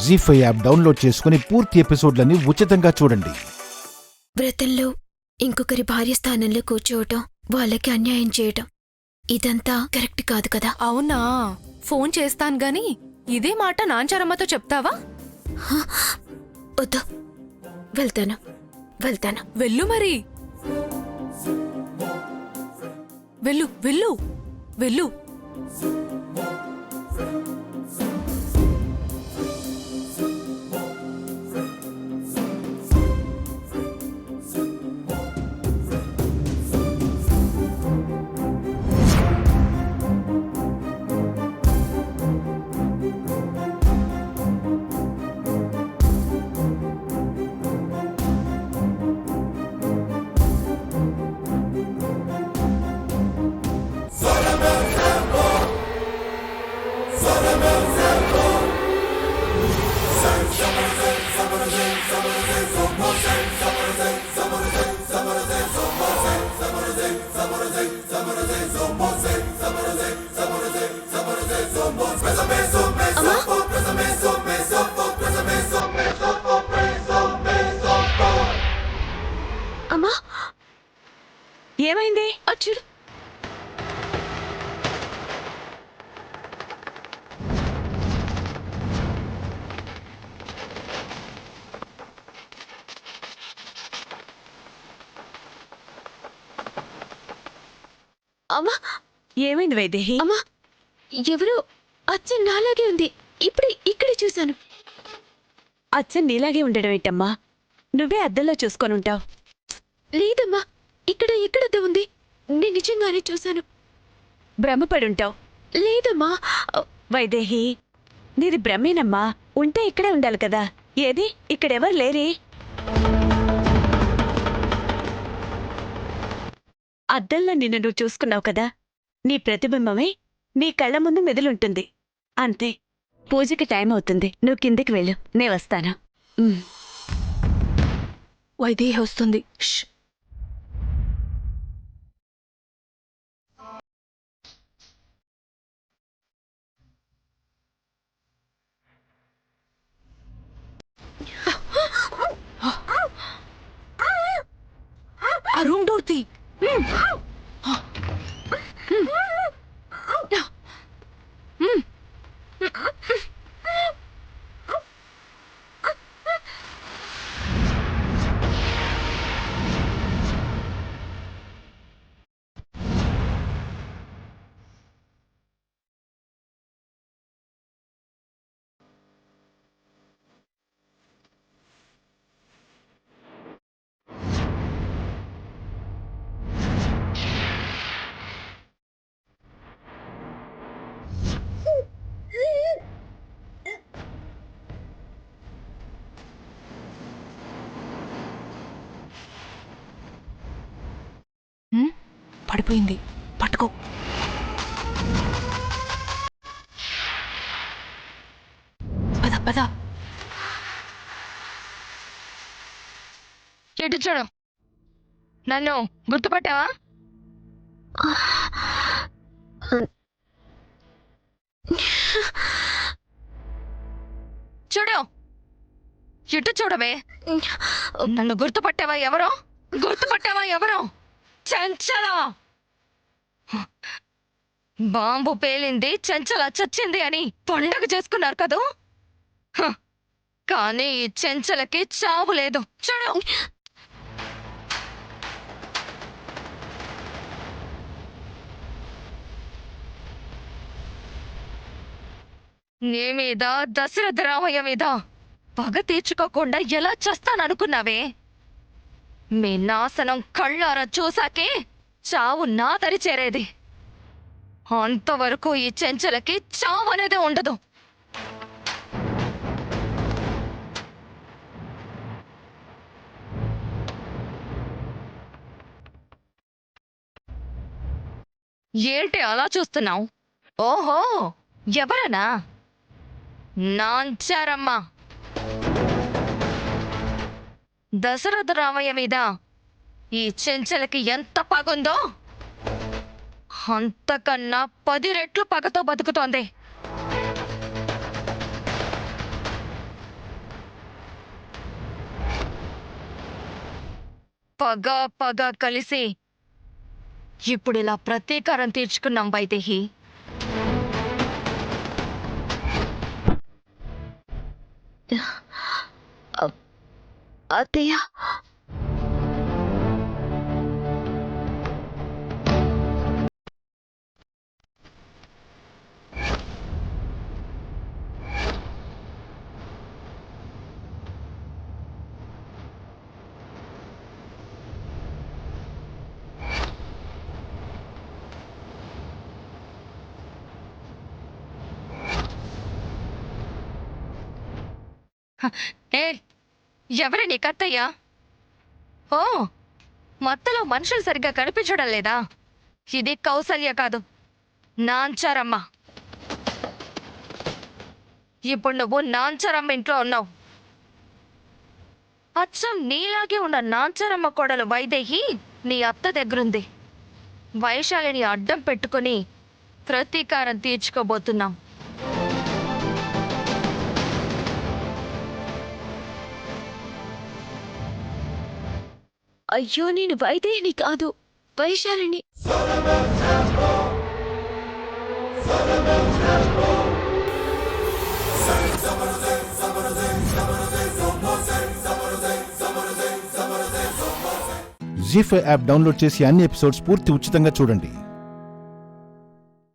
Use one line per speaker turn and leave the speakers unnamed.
జీ5 app download చేసుకుని పూర్తి ఎపిసోడ్లని ఉచితంగా చూడండి.
వ్రతంలో ఇంకొకరి భార్య స్థానంలో కూర్చోవటం, వాళ్ళకి అన్యాయం చేయటం ఇదంతా కరెక్ట్ కాదు కదా.
అవునా? ఫోన్ చేస్తాను గాని ఇదే మాట నాంచారమ్మతో చెప్తావా?
వద్దు, వెళ్తాను.
వెళ్ళు మరి. వెళ్ళు వెళ్ళు వెళ్ళు.
అమ్మా,
ఏమైంది?
చూడు. అమ్మా,
ఏమైంది వైదేహి?
అమ్మా, ఎవరు అచ్చ నాలాగే ఉంది. ఇక్కడే చూశాను.
అచ్చ నీలాగే ఉండడం ఏంటమ్మా? నువ్వే అద్దంలో చూసుకొని ఉంటావు.
లేదమ్మా, ఇక్కడద్దా ఉంది. నేను నిజంగానే చూశాను.
భ్రమపడుంటావు.
లేదమ్మా.
వైదేహి, నీది భ్రమేనమ్మా. ఉంటే ఇక్కడే ఉండాలి కదా. ఏది ఇక్కడెవరు లేరే? అద్దంలో నిన్ను నువ్వు చూసుకున్నావు కదా, నీ ప్రతిబింబమే నీ కళ్ళ ముందు మెదులుంటుంది. అంతే. పూజకి టైం అవుతుంది. నువ్వు కిందికి వెళ్ళు, నే వస్తాను.
వైదేహి వస్తుంది.
ఆ రూమ్ డోర్ తీ. పడిపోయింది. పట్టుకో. పద పద.
ఎటు చూడు. నన్ను గుర్తుపట్టావా? చూడు, ఎటు చూడవే. నన్ను గుర్తుపట్టావా? ఎవరో? చంచల. బాంబు పేలింది, చంచల చచ్చింది అని పండగ చేసుకున్నారు కదూ. కానీ ఈ చెంచలకి చావు లేదు. చూడు. నీ మీద, దశరథ రామయ్య మీద పగ తీర్చుకోకుండా ఎలా చేస్తాననుకున్నావే? మీ నాశనం కళ్ళారా చూసాకే చావు నా దరి చేరేది. అంతవరకు ఈ చెంచలకి చావు అనేది ఉండదు. ఏంటి అలా చూస్తున్నావు? ఓహో, ఎవరనా? నాంచారమ్మ. దశరథ రామయ్య మీద ఈ చెంచలకి ఎంత పగుందో అంతకన్నా 10 రెట్లు పగతో బతుకుతోంది. పగ పగ కలిసి ఇప్పుడు ఇలా ప్రతీకారం తీర్చుకున్నాం వైదేహి.
అత్తయ్య,
ఏ ఎవరి నీ కత్తయ్యా? ఓ, మత్తలో మనుషులు సరిగ్గా కనిపించడం లేదా? ఇది కౌసల్య కాదు, నాంచారమ్మ. ఇప్పుడు నువ్వు నాంచారమ్మ ఇంట్లో ఉన్నావు. అచ్చం నీలాగే ఉన్న నాంచారమ్మ కోడలు వైదేహి నీ అత్త దగ్గరుంది. వైశాలిని అడ్డం పెట్టుకుని ప్రతీకారం తీర్చుకోబోతున్నాం.
అయ్యో, నేను వైదేహిని కాదు, వైశాలిని.
జీ5 యాప్ డౌన్లోడ్ చేసి అన్ని ఎపిసోడ్స్ పూర్తి ఉచితంగా చూడండి.